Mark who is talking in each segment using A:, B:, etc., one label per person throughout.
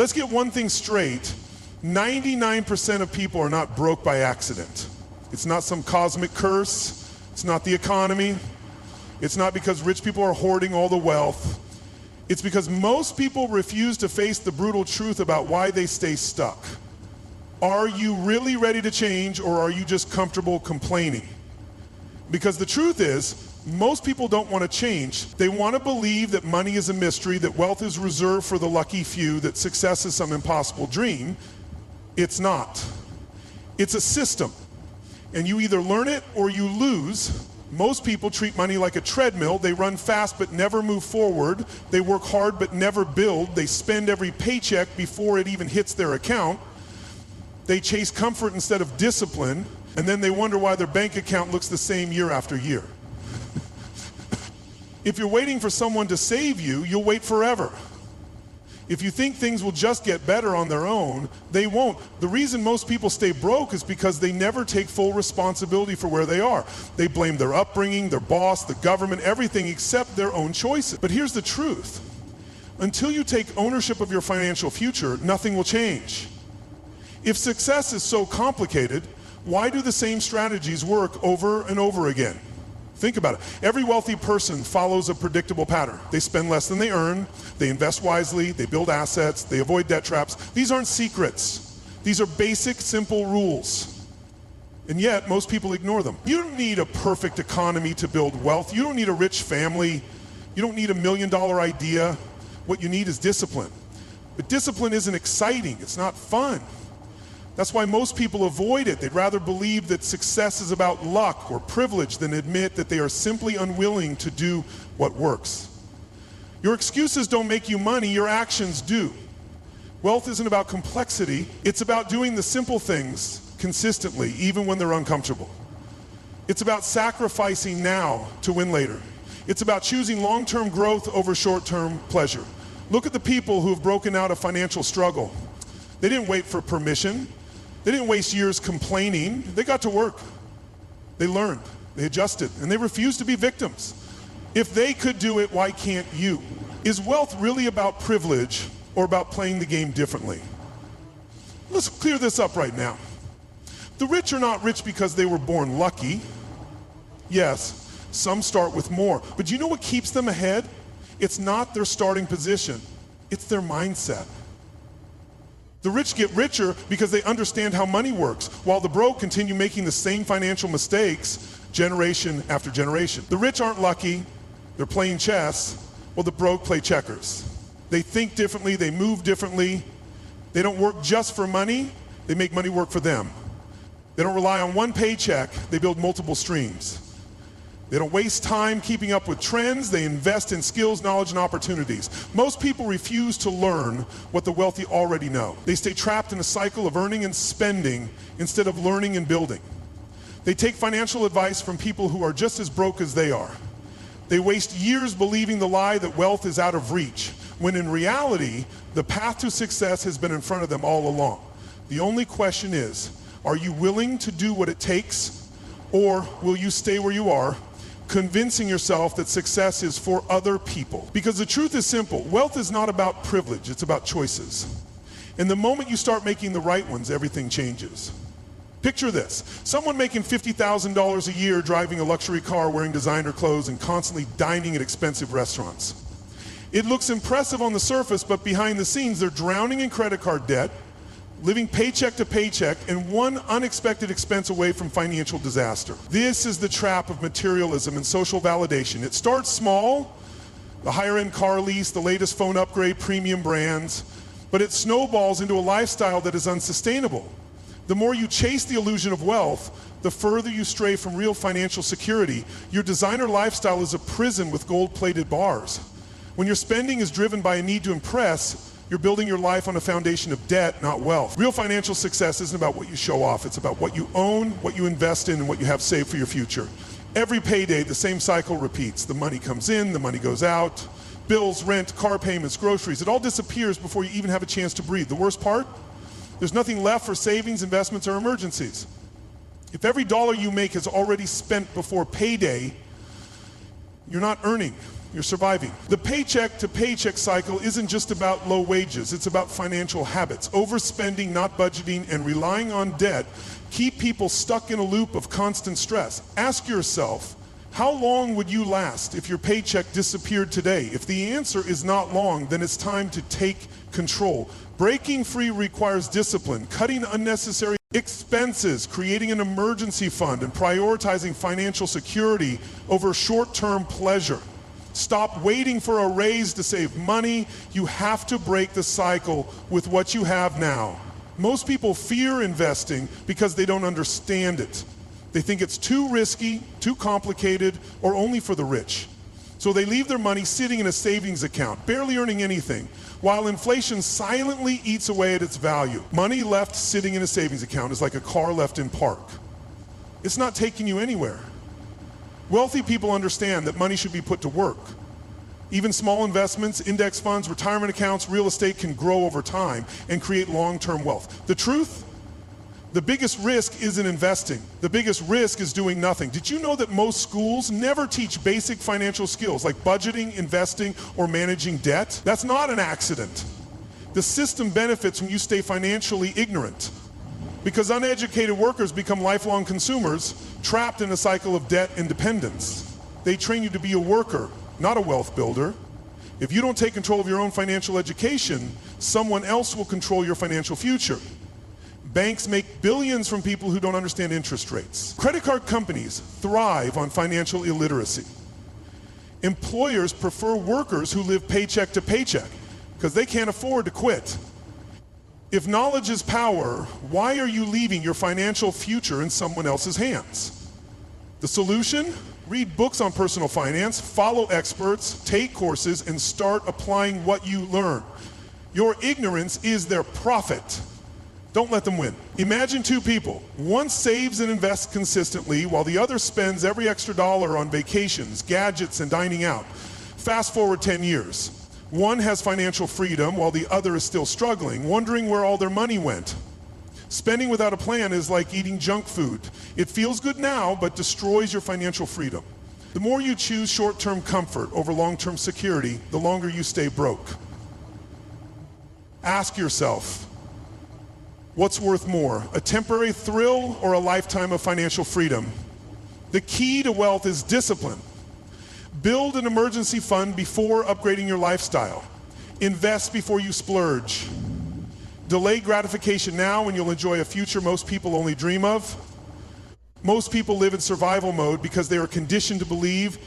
A: Let's get one thing straight. 99% of people are not broke by accident. It's not some cosmic curse. It's not the economy. It's not because rich people are hoarding all the wealth. It's because most people refuse to face the brutal truth about why they stay stuck. Are you really ready to change, or are you just comfortable complaining? Because the truth is, most people don't want to change. They want to believe that money is a mystery, that wealth is reserved for the lucky few, that success is some impossible dream. It's not. It's a system. And you either learn it or you lose. Most people treat money like a treadmill. They run fast but never move forward. They work hard but never build. They spend every paycheck before it even hits their account. They chase comfort instead of discipline, and then they wonder why their bank account looks the same year after year. If you're waiting for someone to save you, you'll wait forever. If you think things will just get better on their own, they won't. The reason most people stay broke is because they never take full responsibility for where they are. They blame their upbringing, their boss, the government, everything except their own choices. But here's the truth. Until you take ownership of your financial future, nothing will change. If success is so complicated, why do the same strategies work over and over again? Think about it. Every wealthy person follows a predictable pattern. They spend less than they earn, they invest wisely, they build assets, they avoid debt traps. These aren't secrets. These are basic, simple rules. And yet, most people ignore them. You don't need a perfect economy to build wealth. You don't need a rich family. You don't need $1 million idea. What you need is discipline. But discipline isn't exciting. It's not fun. That's why most people avoid it. They'd rather believe that success is about luck or privilege than admit that they are simply unwilling to do what works. Your excuses don't make you money, your actions do. Wealth isn't about complexity, it's about doing the simple things consistently, even when they're uncomfortable. It's about sacrificing now to win later. It's about choosing long-term growth over short-term pleasure. Look at the people who have broken out of financial struggle. They didn't wait for permission. They didn't waste years complaining. They got to work. They learned. They adjusted. And they refused to be victims. If they could do it, why can't you? Is wealth really about privilege or about playing the game differently? Let's clear this up right now. The rich are not rich because they were born lucky. Yes, some start with more. But do you know what keeps them ahead? It's not their starting position. It's their mindset. The rich get richer because they understand how money works, while the broke continue making the same financial mistakes generation after generation. The rich aren't lucky, they're playing chess, while the broke play checkers. They think differently, they move differently. They don't work just for money, they make money work for them. They don't rely on one paycheck, they build multiple streams. They don't waste time keeping up with trends. They invest in skills, knowledge, and opportunities. Most people refuse to learn what the wealthy already know. They stay trapped in a cycle of earning and spending instead of learning and building. They take financial advice from people who are just as broke as they are. They waste years believing the lie that wealth is out of reach, when in reality, the path to success has been in front of them all along. The only question is, are you willing to do what it takes, or will you stay where you are, convincing yourself that success is for other people? Because the truth is simple. Wealth is not about privilege, it's about choices. And the moment you start making the right ones, everything changes. Picture this. Someone making $50,000 a year, driving a luxury car, wearing designer clothes, and constantly dining at expensive restaurants. It looks impressive on the surface, but behind the scenes, they're drowning in credit card debt, living paycheck to paycheck, and one unexpected expense away from financial disaster. This is the trap of materialism and social validation. It starts small, the higher-end car lease, the latest phone upgrade, premium brands, but it snowballs into a lifestyle that is unsustainable. The more you chase the illusion of wealth, the further you stray from real financial security. Your designer lifestyle is a prison with gold-plated bars. When your spending is driven by a need to impress, you're building your life on a foundation of debt, not wealth. Real financial success isn't about what you show off. It's about what you own, what you invest in, and what you have saved for your future. Every payday, the same cycle repeats. The money comes in, the money goes out. Bills, rent, car payments, groceries. It all disappears before you even have a chance to breathe. The worst part? There's nothing left for savings, investments, or emergencies. If every dollar you make is already spent before payday, you're not earning. you're surviving. The paycheck to paycheck cycle isn't just about low wages, it's about financial habits. Overspending, not budgeting, and relying on debt keep people stuck in a loop of constant stress. Ask yourself, how long would you last if your paycheck disappeared today? If the answer is not long, then it's time to take control. Breaking free requires discipline, cutting unnecessary expenses, creating an emergency fund, and prioritizing financial security over short-term pleasure. Stop waiting for a raise to save money. You have to break the cycle with what you have now. Most people fear investing because they don't understand it. They think it's too risky, too complicated, or only for the rich. So they leave their money sitting in a savings account, barely earning anything, while inflation silently eats away at its value. Money left sitting in a savings account is like a car left in park. It's not taking you anywhere. Wealthy people understand that money should be put to work. Even small investments, index funds, retirement accounts, real estate can grow over time and create long-term wealth. The truth? The biggest risk isn't investing. The biggest risk is doing nothing. Did you know that most schools never teach basic financial skills like budgeting, investing, or managing debt? That's not an accident. The system benefits when you stay financially ignorant, because uneducated workers become lifelong consumers, trapped in a cycle of debt and dependence. They train you to be a worker, not a wealth builder. If you don't take control of your own financial education, someone else will control your financial future. Banks make billions from people who don't understand interest rates. Credit card companies thrive on financial illiteracy. Employers prefer workers who live paycheck to paycheck because they can't afford to quit. If knowledge is power, why are you leaving your financial future in someone else's hands? The solution? Read books on personal finance, follow experts, take courses, and start applying what you learn. Your ignorance is their profit. Don't let them win. Imagine two people. One saves and invests consistently while the other spends every extra dollar on vacations, gadgets, and dining out. Fast forward 10 years. One has financial freedom while the other is still struggling, wondering where all their money went. Spending without a plan is like eating junk food. It feels good now, but destroys your financial freedom. The more you choose short-term comfort over long-term security, the longer you stay broke. Ask yourself, what's worth more, a temporary thrill or a lifetime of financial freedom? The key to wealth is discipline. Build an emergency fund before upgrading your lifestyle. Invest before you splurge. Delay gratification now and you'll enjoy a future most people only dream of. Most people live in survival mode because they are conditioned to believe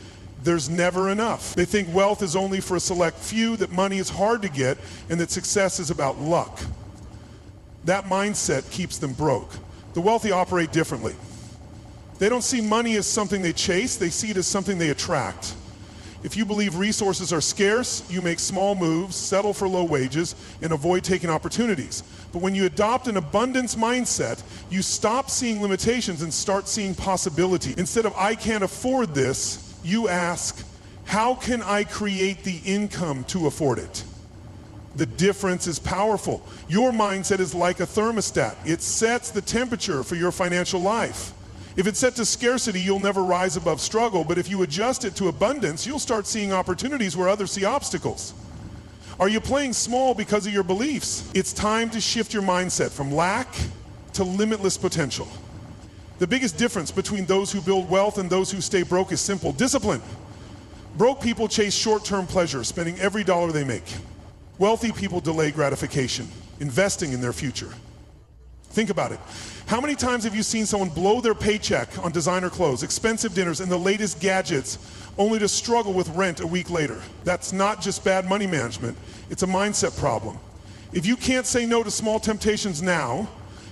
A: there's never enough. They think wealth is only for a select few, that money is hard to get, and that success is about luck. That mindset keeps them broke. The wealthy operate differently. They don't see money as something they chase, they see it as something they attract. If you believe resources are scarce, you make small moves, settle for low wages, and avoid taking opportunities. But when you adopt an abundance mindset, you stop seeing limitations and start seeing possibility. Instead of, I can't afford this, you ask, how can I create the income to afford it? The difference is powerful. Your mindset is like a thermostat. It sets the temperature for your financial life. If it's set to scarcity, you'll never rise above struggle, but if you adjust it to abundance, you'll start seeing opportunities where others see obstacles. Are you playing small because of your beliefs? It's time to shift your mindset from lack to limitless potential. The biggest difference between those who build wealth and those who stay broke is simple: discipline. Broke people chase short-term pleasure, spending every dollar they make. Wealthy people delay gratification, investing in their future. Think about it. How many times have you seen someone blow their paycheck on designer clothes, expensive dinners, and the latest gadgets, only to struggle with rent a week later? That's not just bad money management, it's a mindset problem. If you can't say no to small temptations now,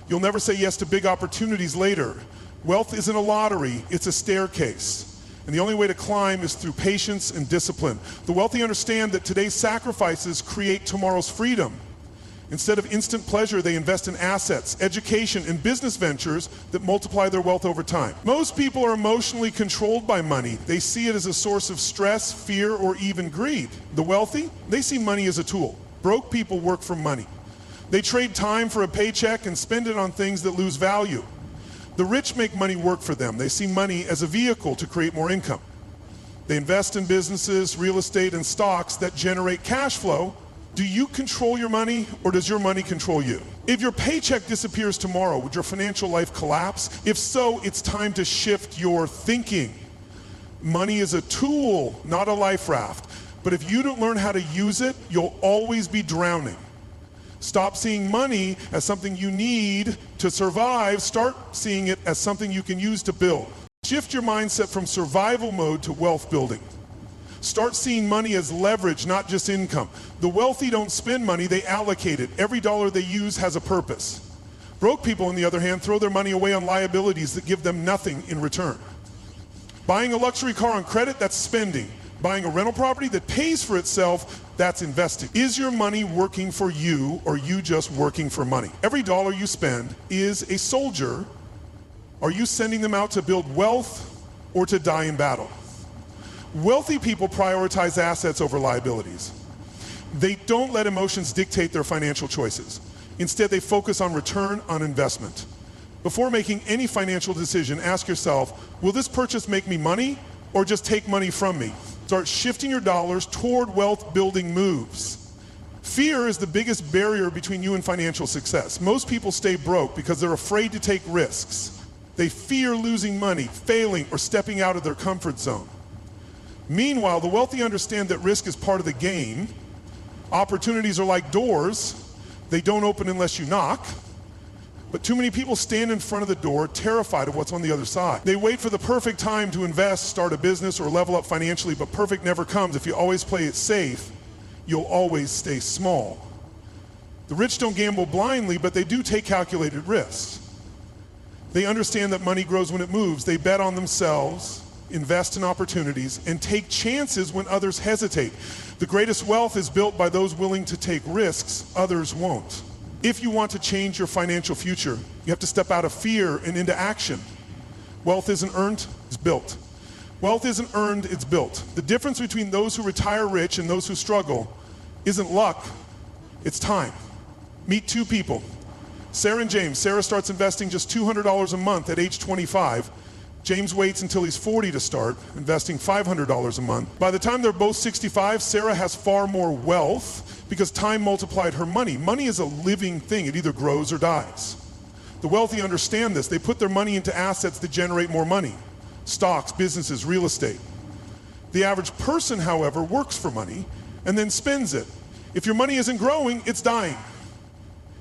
A: you'll never say yes to big opportunities later. Wealth isn't a lottery, it's a staircase. And the only way to climb is through patience and discipline. The wealthy understand that today's sacrifices create tomorrow's freedom. Instead of instant pleasure, they invest in assets, education, and business ventures that multiply their wealth over time. Most people are emotionally controlled by money. They see it as a source of stress, fear, or even greed. The wealthy, they see money as a tool. Broke people work for money. They trade time for a paycheck and spend it on things that lose value. The rich make money work for them. They see money as a vehicle to create more income. They invest in businesses, real estate, and stocks that generate cash flow. Do you control your money, or does your money control you? If your paycheck disappears tomorrow, would your financial life collapse? If so, it's time to shift your thinking. Money is a tool, not a life raft. But if you don't learn how to use it, you'll always be drowning. Stop seeing money as something you need to survive. Start seeing it as something you can use to build. Shift your mindset from survival mode to wealth building. Start seeing money as leverage, not just income. The wealthy don't spend money, they allocate it. Every dollar they use has a purpose. Broke people, on the other hand, throw their money away on liabilities that give them nothing in return. Buying a luxury car on credit, that's spending. Buying a rental property that pays for itself, that's investing. Is your money working for you, or are you just working for money? Every dollar you spend is a soldier. Are you sending them out to build wealth or to die in battle? Wealthy people prioritize assets over liabilities. They don't let emotions dictate their financial choices. Instead, they focus on return on investment. Before making any financial decision, ask yourself, will this purchase make me money or just take money from me? Start shifting your dollars toward wealth building moves. Fear is the biggest barrier between you and financial success. Most people stay broke because they're afraid to take risks. They fear losing money, failing, or stepping out of their comfort zone. Meanwhile, the wealthy understand that risk is part of the game. Opportunities are like doors. They don't open unless you knock. But too many people stand in front of the door, terrified of what's on the other side. They wait for the perfect time to invest, start a business, or level up financially, but perfect never comes. If you always play it safe, you'll always stay small. The rich don't gamble blindly, but they do take calculated risks. They understand that money grows when it moves. They bet on themselves, invest in opportunities, and take chances when others hesitate. The greatest wealth is built by those willing to take risks others won't. If you want to change your financial future, you have to step out of fear and into action. Wealth isn't earned, it's built. Wealth isn't earned, it's built. The difference between those who retire rich and those who struggle isn't luck, it's time. Meet two people, Sarah and James. Sarah starts investing just $200 a month at age 25. James waits until he's 40 to start, investing $500 a month. By the time they're both 65, Sarah has far more wealth because time multiplied her money. Money is a living thing. It either grows or dies. The wealthy understand this. They put their money into assets that generate more money. Stocks, businesses, real estate. The average person, however, works for money and then spends it. If your money isn't growing, it's dying.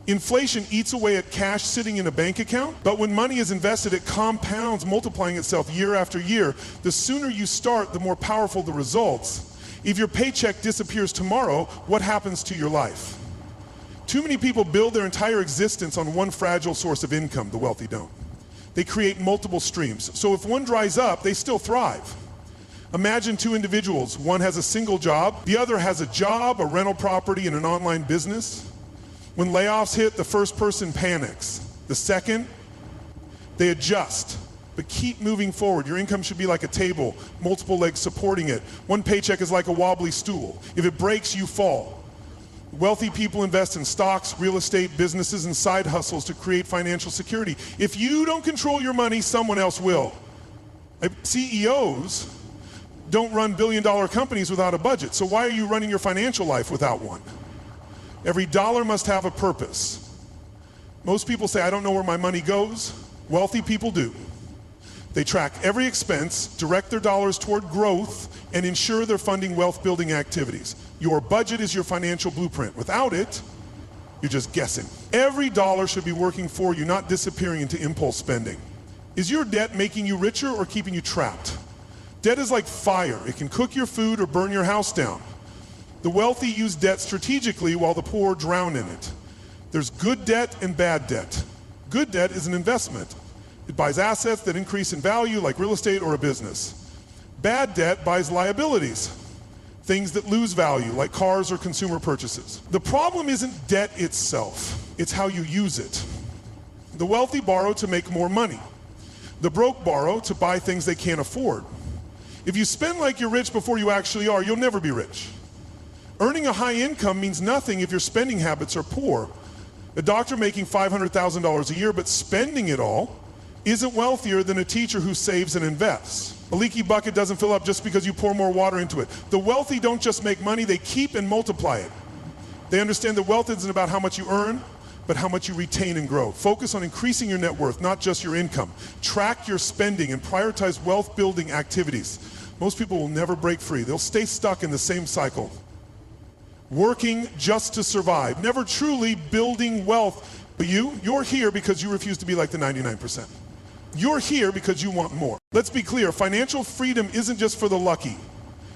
A: Inflation eats away at cash sitting in a bank account, but when money is invested, it compounds, multiplying itself year after year. The sooner you start, the more powerful the results. If your paycheck disappears tomorrow, what happens to your life? Too many people build their entire existence on one fragile source of income. The wealthy don't. They create multiple streams. So if one dries up, they still thrive. Imagine two individuals. One has a single job. The other has a job, a rental property, and an online business. When layoffs hit, the first person panics. The second, they adjust, but keep moving forward. Your income should be like a table, multiple legs supporting it. One paycheck is like a wobbly stool. If it breaks, you fall. Wealthy people invest in stocks, real estate, businesses, and side hustles to create financial security. If you don't control your money, someone else will. CEOs don't run billion-dollar companies without a budget, so why are you running your financial life without one? Every dollar must have a purpose. Most people say, I don't know where my money goes. Wealthy people do. They track every expense, direct their dollars toward growth, and ensure they're funding wealth-building activities. Your budget is your financial blueprint. Without it, you're just guessing. Every dollar should be working for you, not disappearing into impulse spending. Is your debt making you richer or keeping you trapped? Debt is like fire. It can cook your food or burn your house down. The wealthy use debt strategically while the poor drown in it. There's good debt and bad debt. Good debt is an investment. It buys assets that increase in value, like real estate or a business. Bad debt buys liabilities, things that lose value, like cars or consumer purchases. The problem isn't debt itself, it's how you use it. The wealthy borrow to make more money. The broke borrow to buy things they can't afford. If you spend like you're rich before you actually are, you'll never be rich. Earning a high income means nothing if your spending habits are poor. A doctor making $500,000 a year but spending it all isn't wealthier than a teacher who saves and invests. A leaky bucket doesn't fill up just because you pour more water into it. The wealthy don't just make money, they keep and multiply it. They understand that wealth isn't about how much you earn, but how much you retain and grow. Focus on increasing your net worth, not just your income. Track your spending and prioritize wealth-building activities. Most people will never break free. They'll stay stuck in the same cycle. Working just to survive, never truly building wealth. But you're here because you refuse to be like the 99%. You're here because you want more. Let's be clear, financial freedom isn't just for the lucky.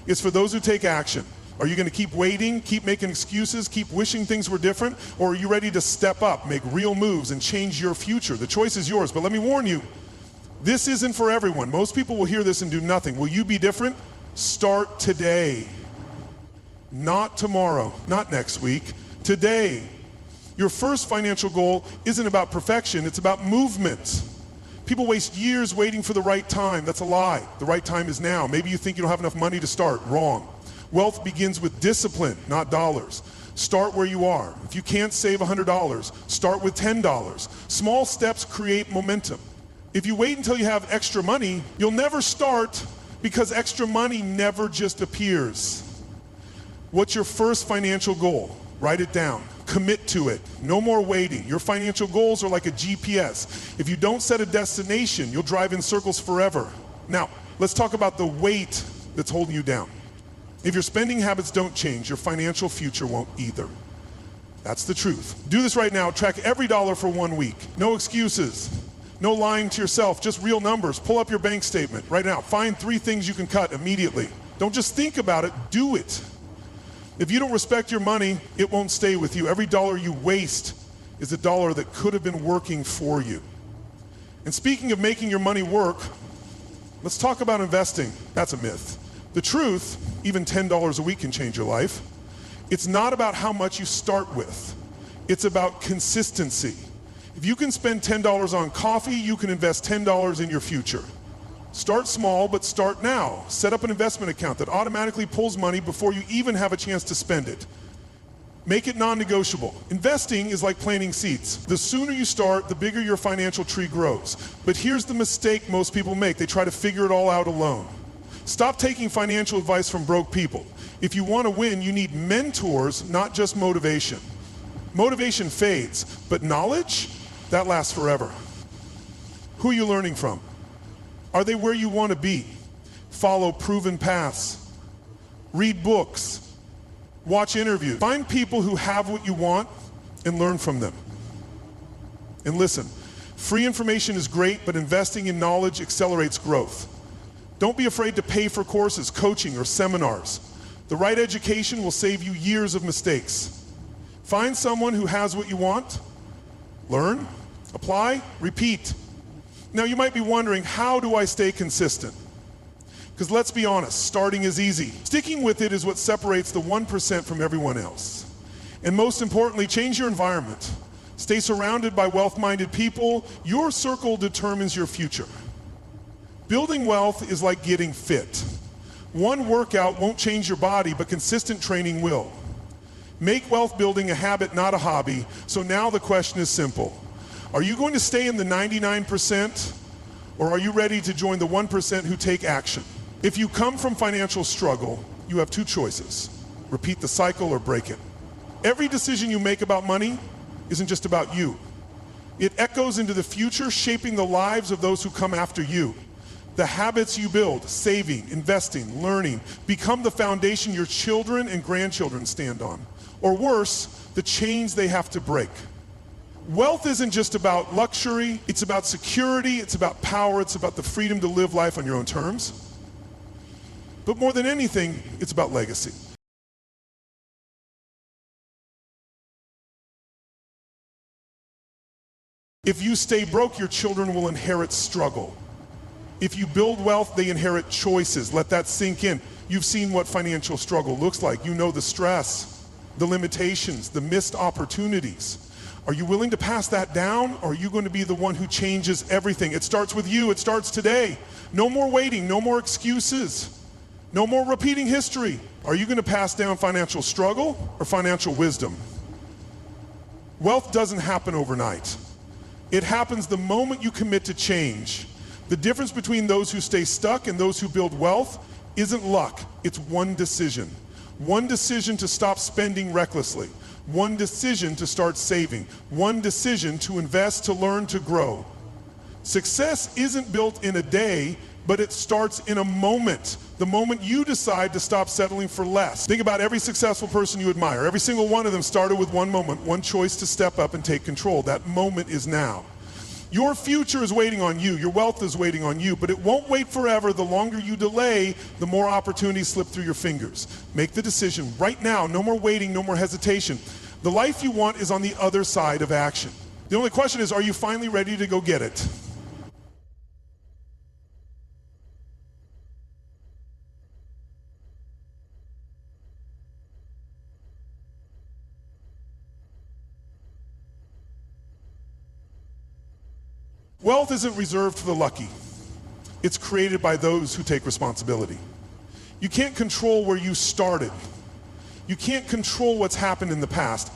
A: It's for those who take action. Are you going to keep waiting, keep making excuses, keep wishing things were different? Or are you ready to step up, make real moves, and change your future? The choice is yours, but let me warn you, this isn't for everyone. Most people will hear this and do nothing. Will you be different? Start today. Not tomorrow, not next week, today. Your first financial goal isn't about perfection, it's about movement. People waste years waiting for the right time. That's a lie. The right time is now. Maybe you think you don't have enough money to start. Wrong. Wealth begins with discipline, not dollars. Start where you are. If you can't save $100, start with $10. Small steps create momentum. If you wait until you have extra money, you'll never start because extra money never just appears. What's your first financial goal? Write it down. Commit to it. No more waiting. Your financial goals are like a GPS. If you don't set a destination, you'll drive in circles forever. Now, let's talk about the weight that's holding you down. If your spending habits don't change, your financial future won't either. That's the truth. Do this right now. Track every dollar for 1 week. No excuses. No lying to yourself. Just real numbers. Pull up your bank statement right now. Find 3 things you can cut immediately. Don't just think about it. Do it. If you don't respect your money, it won't stay with you. Every dollar you waste is a dollar that could have been working for you. And speaking of making your money work, let's talk about investing. That's a myth. The truth, even $10 a week can change your life. It's not about how much you start with. It's about consistency. If you can spend $10 on coffee, you can invest $10 in your future. Start small, but start now. Set up an investment account that automatically pulls money before you even have a chance to spend it. Make it non-negotiable. Investing is like planting seeds. The sooner you start, the bigger your financial tree grows. But here's the mistake most people make. They try to figure it all out alone. Stop taking financial advice from broke people. If you want to win, you need mentors, not just motivation. Motivation fades, but knowledge, that lasts forever. Who are you learning from? Are they where you want to be? Follow proven paths. Read books. Watch interviews. Find people who have what you want and learn from them. And listen, free information is great, but investing in knowledge accelerates growth. Don't be afraid to pay for courses, coaching, or seminars. The right education will save you years of mistakes. Find someone who has what you want. Learn, apply, repeat. Now you might be wondering, how do I stay consistent? Because let's be honest, starting is easy. Sticking with it is what separates the 1% from everyone else. And most importantly, change your environment. Stay surrounded by wealth-minded people. Your circle determines your future. Building wealth is like getting fit. One workout won't change your body, but consistent training will. Make wealth building a habit, not a hobby. So now the question is simple. Are you going to stay in the 99%, or are you ready to join the 1% who take action? If you come from financial struggle, you have 2 choices. Repeat the cycle or break it. Every decision you make about money isn't just about you. It echoes into the future, shaping the lives of those who come after you. The habits you build, saving, investing, learning, become the foundation your children and grandchildren stand on. Or worse, the chains they have to break. Wealth isn't just about luxury, it's about security, it's about power, it's about the freedom to live life on your own terms. But more than anything, it's about legacy. If you stay broke, your children will inherit struggle. If you build wealth, they inherit choices. Let that sink in. You've seen what financial struggle looks like. You know the stress, the limitations, the missed opportunities. Are you willing to pass that down, or are you going to be the one who changes everything? It starts with you. It starts today. No more waiting. No more excuses. No more repeating history. Are you going to pass down financial struggle or financial wisdom? Wealth doesn't happen overnight. It happens the moment you commit to change. The difference between those who stay stuck and those who build wealth isn't luck, it's one decision. One decision to stop spending recklessly. One decision to start saving. One decision to invest, to learn, to grow. Success isn't built in a day, but it starts in a moment. The moment you decide to stop settling for less. Think about every successful person you admire. Every single one of them started with one moment, one choice to step up and take control. That moment is now. Your future is waiting on you. Your wealth is waiting on you, but it won't wait forever. The longer you delay, the more opportunities slip through your fingers. Make the decision right now. No more waiting, no more hesitation. The life you want is on the other side of action. The only question is, are you finally ready to go get it? Wealth isn't reserved for the lucky. It's created by those who take responsibility. You can't control where you started. You can't control what's happened in the past,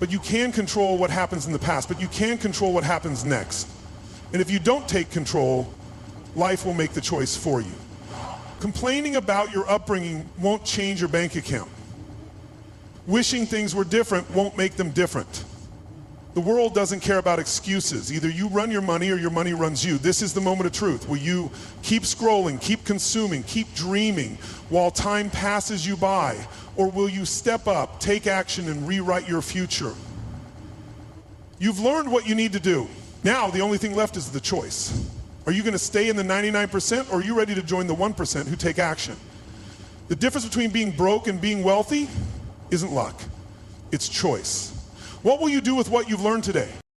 A: but you can control what happens in the past, but you can control what happens next. And if you don't take control, life will make the choice for you. Complaining about your upbringing won't change your bank account. Wishing things were different won't make them different. The world doesn't care about excuses. Either you run your money or your money runs you. This is the moment of truth. Will you keep scrolling, keep consuming, keep dreaming while time passes you by? Or will you step up, take action, and rewrite your future? You've learned what you need to do. Now the only thing left is the choice. Are you going to stay in the 99% or are you ready to join the 1% who take action? The difference between being broke and being wealthy isn't luck. It's choice. What will you do with what you've learned today?